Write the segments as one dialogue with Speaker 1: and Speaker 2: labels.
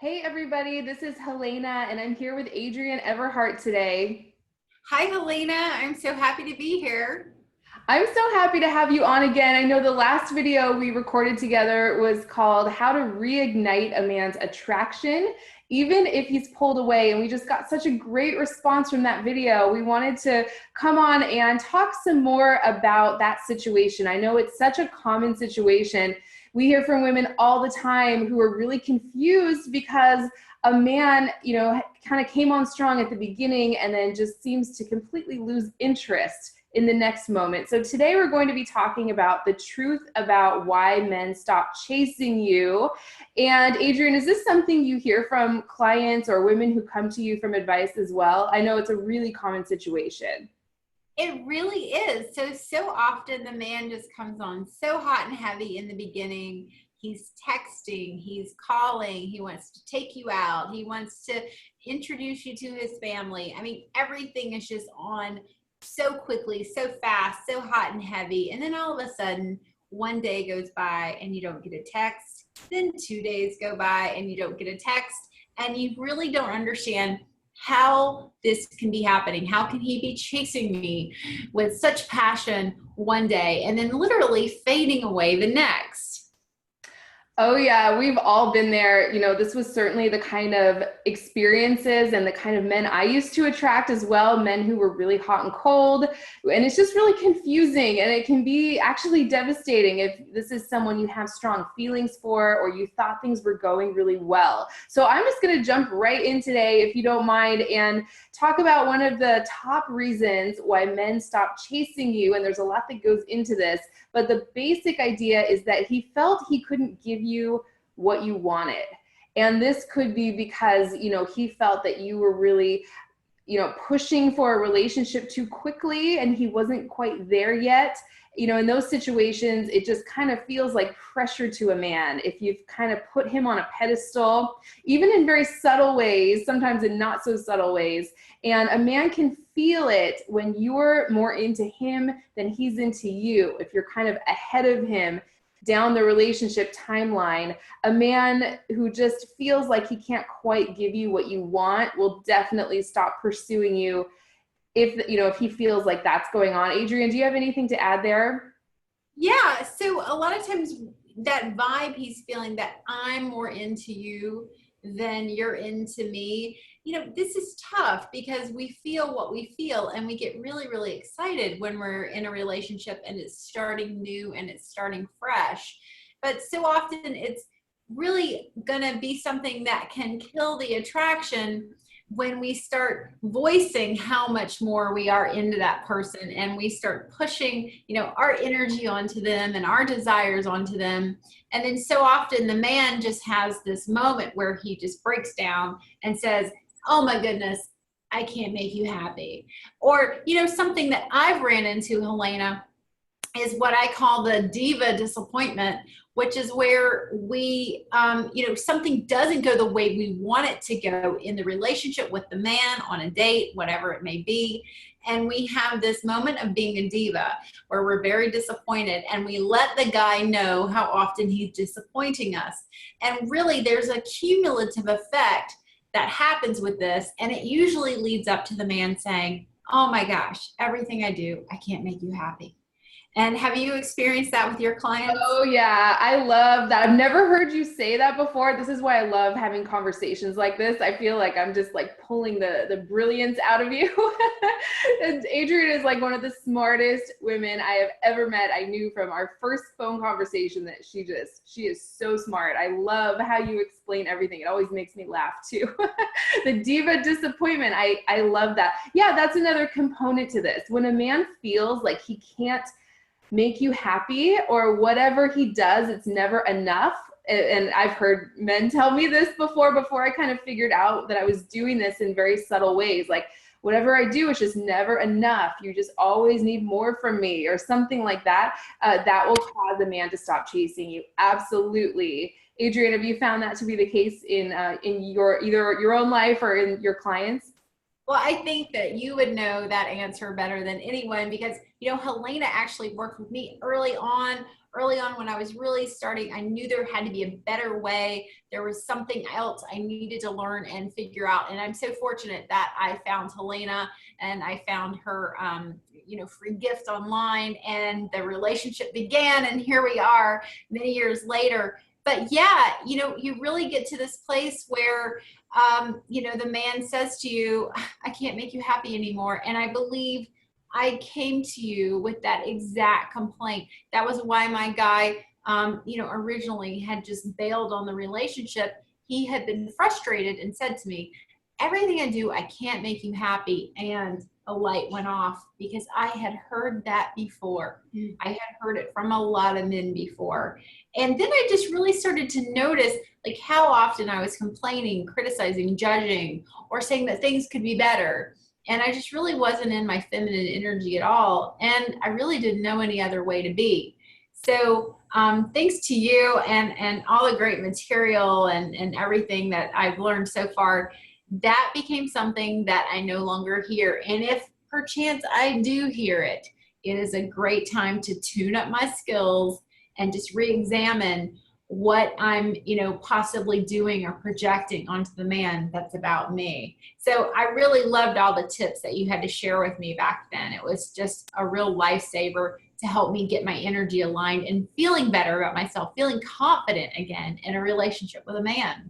Speaker 1: Hey everybody, this is Helena and I'm here with Adrienne Everhart today.
Speaker 2: Hi, Helena. I'm so happy to be here.
Speaker 1: I'm so happy to have you on again. I know the last video we recorded together was called How to Reignite a Man's Attraction, even if he's pulled away. And we just got such a great response from that video. We wanted to come on and talk some more about that situation. I know it's such a common situation. We hear from women all the time who are really confused because a man, kind of came on strong at the beginning and then just seems to completely lose interest in the next moment. So today we're going to be talking about the truth about why men stop chasing you. And Adrienne, is this something you hear from clients or women who come to you from advice as well? I know it's a really common situation.
Speaker 2: It really is. So often the man just comes on so hot and heavy in the beginning. He's texting, he's calling, he wants to take you out, he wants to introduce you to his family. I mean, everything is just on so quickly, so fast, so hot and heavy. And then all of a sudden, one day goes by and you don't get a text. Then 2 days go by and you don't get a text. And you really don't understand how this can be happening. How can he be chasing me with such passion one day and then literally fading away the next?
Speaker 1: Oh yeah, we've all been there. This was certainly the kind of experiences and the kind of men I used to attract as well, men who were really hot and cold. And it's just really confusing and it can be actually devastating if this is someone you have strong feelings for or you thought things were going really well. So I'm just going to jump right in today, if you don't mind, and talk about one of the top reasons why men stop chasing you. And there's a lot that goes into this. But the basic idea is that he felt he couldn't give you what you wanted. And this could be because, he felt that you were really, pushing for a relationship too quickly and he wasn't quite there yet. In those situations, it just kind of feels like pressure to a man if you've kind of put him on a pedestal, even in very subtle ways, sometimes in not so subtle ways. And a man can feel it when you're more into him than he's into you. If you're kind of ahead of him down the relationship timeline, a man who just feels like he can't quite give you what you want will definitely stop pursuing you if he feels like that's going on. Adrienne, do you have anything to add there?
Speaker 2: Yeah, so a lot of times that vibe he's feeling that I'm more into you than you're into me, this is tough because we feel what we feel and we get really, really excited when we're in a relationship and it's starting new and it's starting fresh. But so often it's really going to be something that can kill the attraction when we start voicing how much more we are into that person and we start pushing, our energy onto them and our desires onto them. And then so often the man just has this moment where he just breaks down and says, oh my goodness, I can't make you happy. Or, something that I've ran into, Helena, is what I call the diva disappointment, which is where we, something doesn't go the way we want it to go in the relationship with the man, on a date, whatever it may be. And we have this moment of being a diva where we're very disappointed and we let the guy know how often he's disappointing us. And really, there's a cumulative effect that happens with this. And it usually leads up to the man saying, oh my gosh, everything I do, I can't make you happy. And have you experienced that with your clients?
Speaker 1: Oh yeah, I love that. I've never heard you say that before. This is why I love having conversations like this. I feel like I'm just like pulling the brilliance out of you. And Adrienne is like one of the smartest women I have ever met. I knew from our first phone conversation that she is so smart. I love how you explain everything. It always makes me laugh too. The diva disappointment. I love that. Yeah, that's another component to this. When a man feels like he can't make you happy or whatever he does, it's never enough. And I've heard men tell me this before I kind of figured out that I was doing this in very subtle ways. Like, whatever I do, it's just never enough. You just always need more from me or something like that. That will cause a man to stop chasing you. Absolutely. Adrienne, have you found that to be the case in your either your own life or in your clients?
Speaker 2: Well, I think that you would know that answer better than anyone because, Helena actually worked with me early on. Early on, when I was really starting, I knew there had to be a better way. There was something else I needed to learn and figure out. And I'm so fortunate that I found Helena and I found her, free gift online, and the relationship began. And here we are many years later. But yeah, you really get to this place where the man says to you, I can't make you happy anymore. And I believe I came to you with that exact complaint. That was why my guy, originally had just bailed on the relationship. He had been frustrated and said to me, everything I do, I can't make you happy. And a light went off because I had heard that before. I had heard it from a lot of men before. And then I just really started to notice like how often I was complaining, criticizing, judging, or saying that things could be better. And I just really wasn't in my feminine energy at all. And I really didn't know any other way to be. So thanks to you and all the great material and everything that I've learned so far, that became something that I no longer hear. And if perchance I do hear it, it is a great time to tune up my skills and just re-examine what I'm, possibly doing or projecting onto the man that's about me. So I really loved all the tips that you had to share with me back then. It was just a real lifesaver to help me get my energy aligned and feeling better about myself, feeling confident again in a relationship with a man.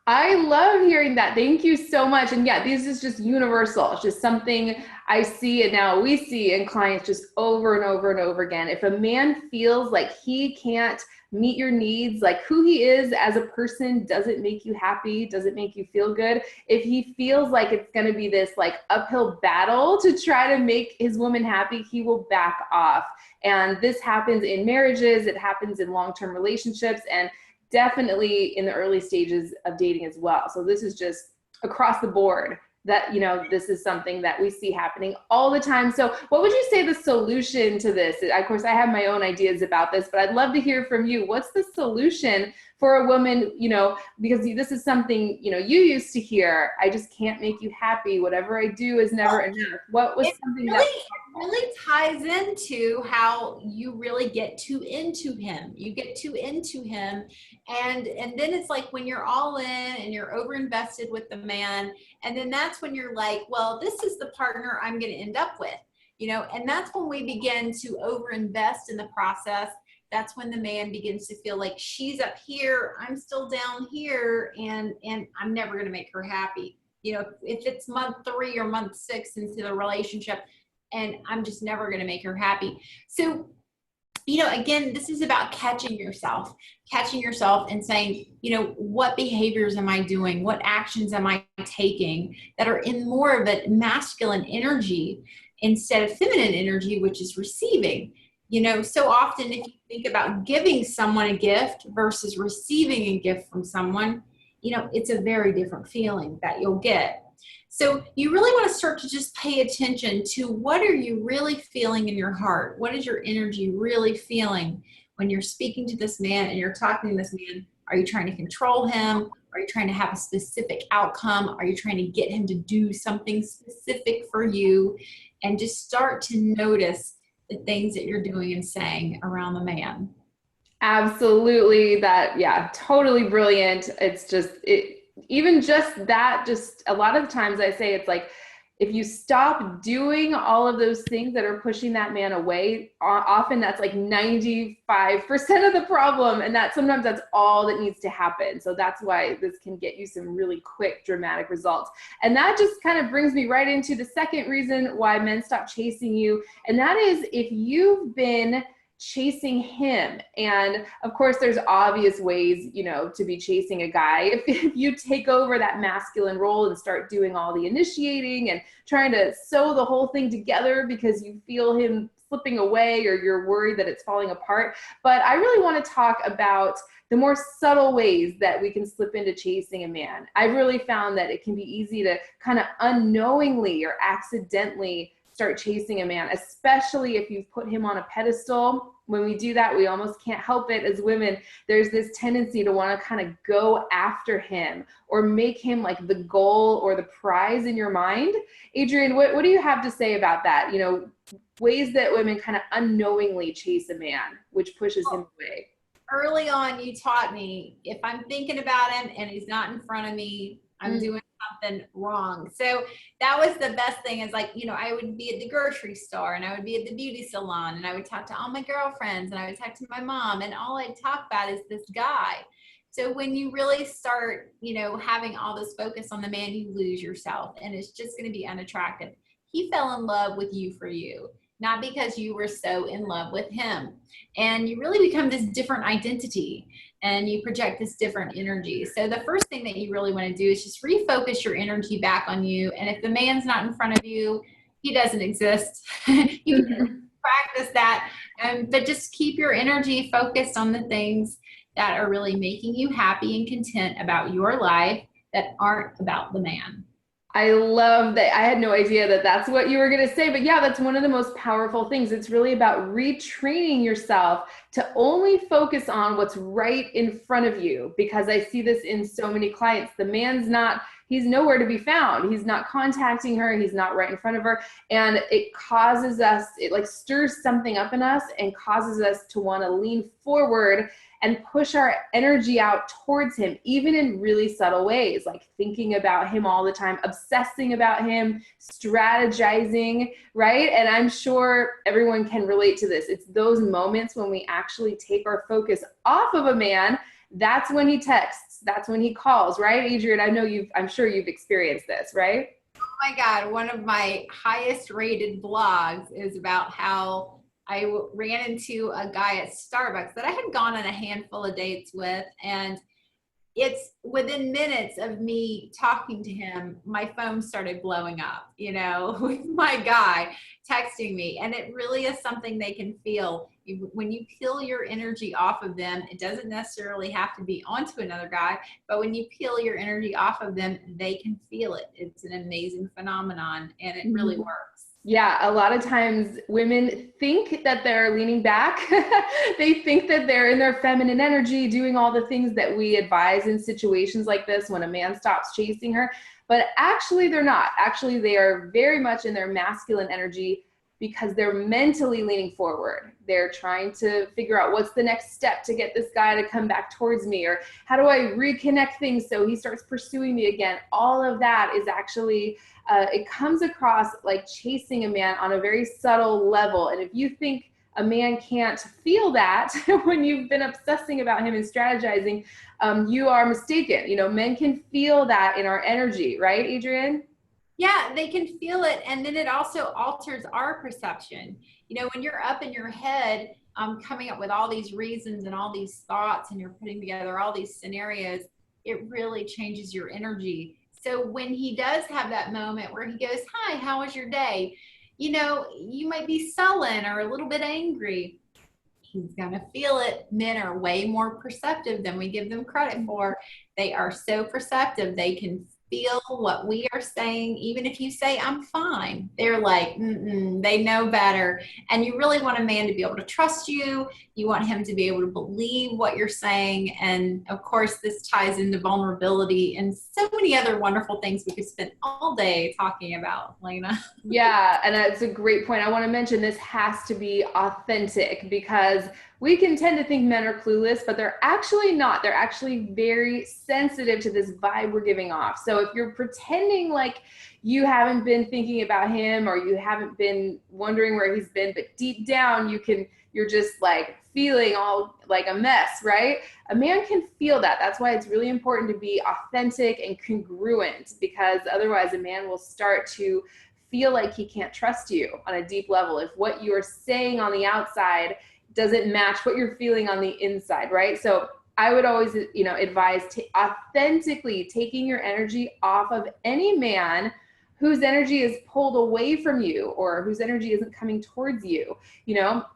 Speaker 1: I love hearing that. Thank you so much. And yeah, this is just universal. It's just something I see, and now we see in clients just over and over and over again. If a man feels like he can't meet your needs, like who he is as a person doesn't make you happy, doesn't make you feel good, if he feels like it's going to be this like uphill battle to try to make his woman happy, he will back off. And this happens in marriages, it happens in long-term relationships, and definitely in the early stages of dating as well. So this is just across the board that, this is something that we see happening all the time. So what would you say the solution to this? Of course, I have my own ideas about this, but I'd love to hear from you. What's the solution for a woman, because this is something, you used to hear, I just can't make you happy. Whatever I do is never enough. What was something that
Speaker 2: really ties into how you really get too into him. You get too into him, and then it's like when you're all in and you're over invested with the man, and then that's when you're like, well, this is the partner I'm going to end up with, and that's when we begin to over invest in the process. That's when the man begins to feel like she's up here, I'm still down here, and I'm never going to make her happy. If it's month 3 or month 6 into the relationship, and I'm just never going to make her happy. So, again, this is about catching yourself and saying, what behaviors am I doing? What actions am I taking that are in more of a masculine energy instead of feminine energy, which is receiving? So often if you think about giving someone a gift versus receiving a gift from someone, it's a very different feeling that you'll get. So you really want to start to just pay attention to what are you really feeling in your heart? What is your energy really feeling when you're speaking to this man and you're talking to this man? Are you trying to control him? Are you trying to have a specific outcome? Are you trying to get him to do something specific for you? And just start to notice the things that you're doing and saying around the man.
Speaker 1: Absolutely. Totally brilliant. It's just, even just that, just a lot of times I say it's like, if you stop doing all of those things that are pushing that man away, often that's like 95% of the problem. And that sometimes that's all that needs to happen. So that's why this can get you some really quick, dramatic results. And that just kind of brings me right into the second reason why men stop chasing you. And that is if you've been chasing him. And of course, there's obvious ways, to be chasing a guy. If you take over that masculine role and start doing all the initiating and trying to sew the whole thing together because you feel him slipping away or you're worried that it's falling apart. But I really want to talk about the more subtle ways that we can slip into chasing a man. I've really found that it can be easy to kind of unknowingly or accidentally start chasing a man, especially if you've put him on a pedestal when we do that, we almost can't help it as women. There's this tendency to want to kind of go after him or make him like the goal or the prize in your mind. Adrienne, what do you have to say about that? You know, ways that women kind of unknowingly chase a man, which pushes him away.
Speaker 2: Early on, you taught me if I'm thinking about him and he's not in front of me, I'm doing something wrong. So that was the best thing, is like, you know, I would be at the grocery store and I would be at the beauty salon and I would talk to all my girlfriends and I would talk to my mom, and all I'd talk about is this guy. So when you really start, you know, having all this focus on the man, you lose yourself and it's just going to be unattractive. He fell in love with you for you, not because you were so in love with him. And you really become this different identity and you project this different energy. So the first thing that you really want to do is just refocus your energy back on you. And if the man's not in front of you, he doesn't exist. You can practice that, but just keep your energy focused on the things that are really making you happy and content about your life, that aren't about the man.
Speaker 1: I love that. I had no idea that that's what you were going to say, but yeah, that's one of the most powerful things. It's really about retraining yourself to only focus on what's right in front of you, because I see this in so many clients. The man's not, he's nowhere to be found. He's not contacting her. He's not right in front of her. And it causes us, it like stirs something up in us and causes us to want to lean forward and push our energy out towards him, even in really subtle ways, like thinking about him all the time, obsessing about him, strategizing, right? And I'm sure everyone can relate to this. It's those moments when we actually take our focus off of a man. That's when he texts. That's when he calls, right? Adrienne, I'm sure you've experienced this, right?
Speaker 2: Oh my God. One of my highest rated blogs is about how I ran into a guy at Starbucks that I had gone on a handful of dates with. And it's within minutes of me talking to him, my phone started blowing up, you know, with my guy texting me. And it really is something they can feel. When you peel your energy off of them, it doesn't necessarily have to be onto another guy, but when you peel your energy off of them, they can feel it. It's an amazing phenomenon, and it really works.
Speaker 1: Yeah, a lot of times women think that they're leaning back. They think that they're in their feminine energy, doing all the things that we advise in situations like this when a man stops chasing her. But actually, they're not. Actually, they are very much in their masculine energy because they're mentally leaning forward. They're trying to figure out what's the next step to get this guy to come back towards me, or how do I reconnect things so he starts pursuing me again. All of that is actually it comes across like chasing a man on a very subtle level. And if you think a man can't feel that when you've been obsessing about him and strategizing, you are mistaken. You know, men can feel that in our energy, right, Adrienne?
Speaker 2: Yeah, they can feel it. And then it also alters our perception. You know, when you're up in your head, coming up with all these reasons and all these thoughts, and you're putting together all these scenarios, it really changes your energy. So when he does have that moment where he goes, "Hi, how was your day?" You know, you might be sullen or a little bit angry. He's going to feel it. Men are way more perceptive than we give them credit for. They are so perceptive. They can feel what we are saying. Even if you say, "I'm fine," they're like, they know better. And you really want a man to be able to trust you. You want him to be able to believe what you're saying. And of course, this ties into vulnerability and so many other wonderful things we could spend all day talking about, Lena.
Speaker 1: Yeah, and that's a great point. I want to mention this has to be authentic, because we can tend to think men are clueless, but they're actually not. They're actually very sensitive to this vibe we're giving off. So if you're pretending like you haven't been thinking about him, or you haven't been wondering where he's been, but deep down you're just like feeling all like a mess, right? A man can feel that. That's why it's really important to be authentic and congruent, because otherwise a man will start to feel like he can't trust you on a deep level if what you are saying on the outside doesn't match what you're feeling on the inside, right? So I would always, advise authentically taking your energy off of any man whose energy is pulled away from you, or whose energy isn't coming towards you,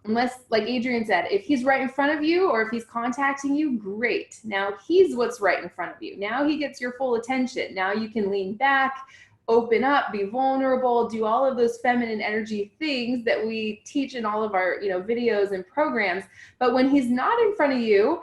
Speaker 1: unless, like Adrienne said, if he's right in front of you or if he's contacting you, great. Now he's what's right in front of you. Now he gets your full attention. Now you can lean back, open up, be vulnerable, do all of those feminine energy things that we teach in all of our, videos and programs. But when he's not in front of you,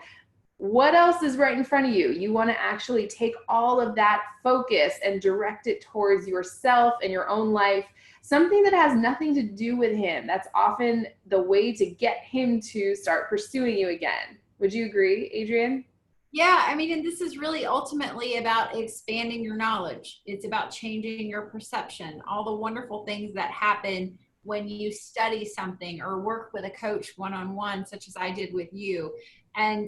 Speaker 1: what else is right in front of you? You want to actually take all of that focus and direct it towards yourself and your own life, something that has nothing to do with him. That's often the way to get him to start pursuing you again. Would you agree, Adrienne?
Speaker 2: Yeah, I mean, and this is really ultimately about expanding your knowledge. It's about changing your perception, all the wonderful things that happen when you study something or work with a coach one-on-one, such as I did with you. And,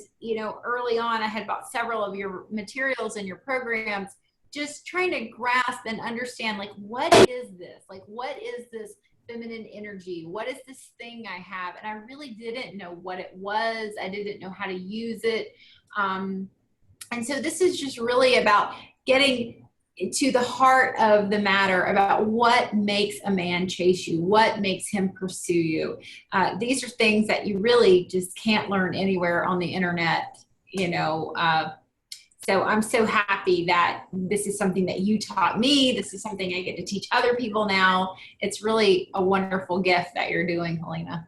Speaker 2: early on, I had bought several of your materials and your programs, just trying to grasp and understand, like, what is this? Like, what is this feminine energy? What is this thing I have? And I really didn't know what it was. I didn't know how to use it. And so this is just really about getting to the heart of the matter about what makes a man chase you, what makes him pursue you. These are things that you really just can't learn anywhere on the internet, so I'm so happy that this is something that you taught me. This is something I get to teach other people now. It's really a wonderful gift that you're doing, Helena.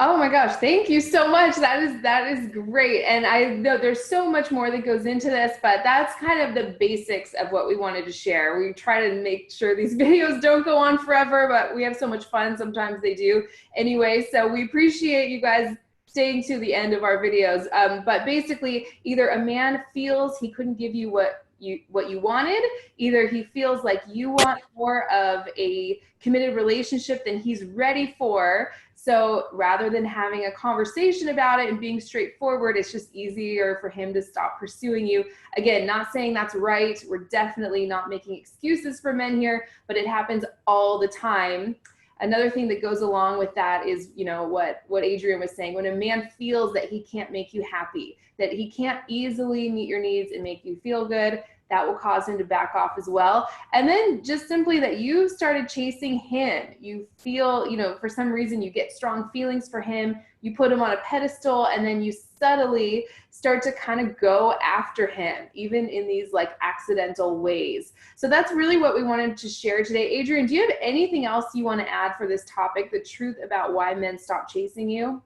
Speaker 1: Oh my gosh, thank you so much. That is great. And I know there's so much more that goes into this, but that's kind of the basics of what we wanted to share. We try to make sure these videos don't go on forever, but we have so much fun. Sometimes they do anyway. So we appreciate you guys staying to the end of our videos. But basically, either a man feels he couldn't give you what you wanted, either he feels like you want more of a committed relationship than he's ready for. So rather than having a conversation about it and being straightforward, it's just easier for him to stop pursuing you. Again, not saying that's right. We're definitely not making excuses for men here, but it happens all the time. Another thing that goes along with that is, what Adrienne was saying, when a man feels that he can't make you happy, that he can't easily meet your needs and make you feel good, that will cause him to back off as well. And then just simply that you started chasing him. You feel, for some reason you get strong feelings for him, you put him on a pedestal, and then you subtly start to kind of go after him, even in these like accidental ways. So that's really what we wanted to share today. Adrienne, do you have anything else you want to add for this topic, the truth about why men stop chasing you?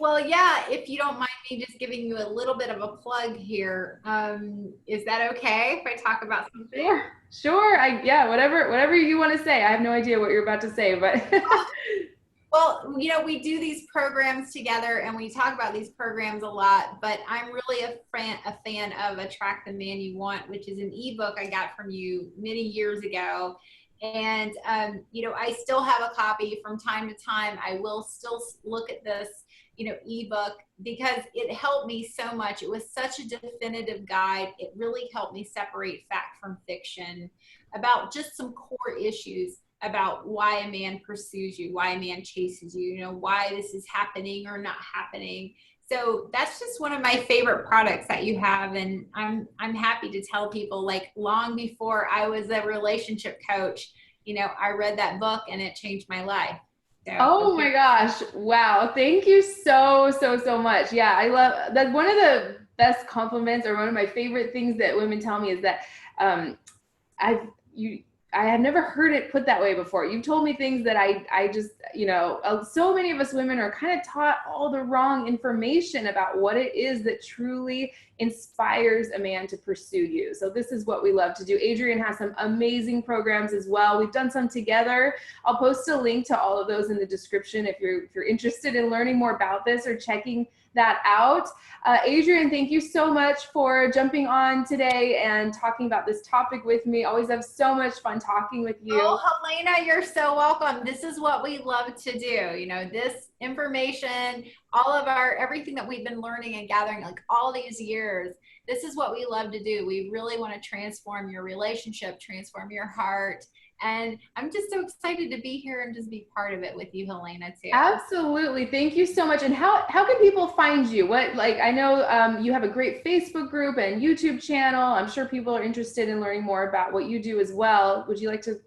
Speaker 2: Well, yeah, if you don't mind me just giving you a little bit of a plug here, is that okay if I talk about something?
Speaker 1: Sure. Whatever you want to say. I have no idea what you're about to say, but
Speaker 2: Well, we do these programs together and we talk about these programs a lot, but I'm really a fan of Attract the Man You Want, which is an ebook I got from you many years ago. And, I still have a copy from time to time. I will still look at this, ebook because it helped me so much. It was such a definitive guide. It really helped me separate fact from fiction about just some core issues about why a man pursues you, why a man chases you, why this is happening or not happening. So that's just one of my favorite products that you have. And I'm happy to tell people, like, long before I was a relationship coach, I read that book and it changed my life. So,
Speaker 1: oh my gosh. Wow. Thank you so much. Yeah, I love that. One of the best compliments or one of my favorite things that women tell me is that I have never heard it put that way before. You've told me things that I just, so many of us women are kind of taught all the wrong information about what it is that truly inspires a man to pursue you. So this is what we love to do. Adrienne has some amazing programs as well. We've done some together. I'll post a link to all of those in the description if you're interested in learning more about this or checking that out. Adrienne, thank you so much for jumping on today and talking about this topic with me. Always have so much fun talking with you.
Speaker 2: Oh, Helena, you're so welcome. This is what we love to do. This information, all of everything that we've been learning and gathering like all these years, this is what we love to do. We really want to transform your relationship, transform your heart. And I'm just so excited to be here and just be part of it with you, Helena, too.
Speaker 1: Absolutely. Thank you so much. And how can people find you? I know you have a great Facebook group and YouTube channel. I'm sure people are interested in learning more about what you do as well. Would you like to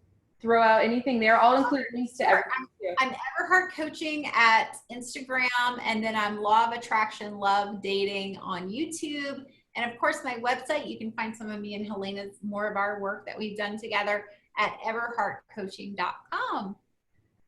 Speaker 1: throw out anything there? I'll include links to everything too.
Speaker 2: I'm Everheart Coaching at Instagram, and then I'm Law of Attraction, Love Dating on YouTube. And of course, my website, you can find some of me and Helena's, more of our work that we've done together, at everheartcoaching.com.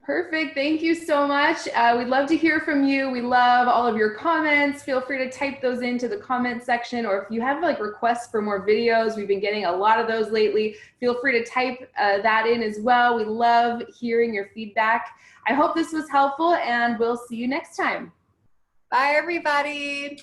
Speaker 1: Perfect. Thank you so much. We'd love to hear from you. We love all of your comments. Feel free to type those into the comment section, or if you have like requests for more videos, we've been getting a lot of those lately. Feel free to type that in as well. We love hearing your feedback. I hope this was helpful, and we'll see you next time.
Speaker 2: Bye, everybody.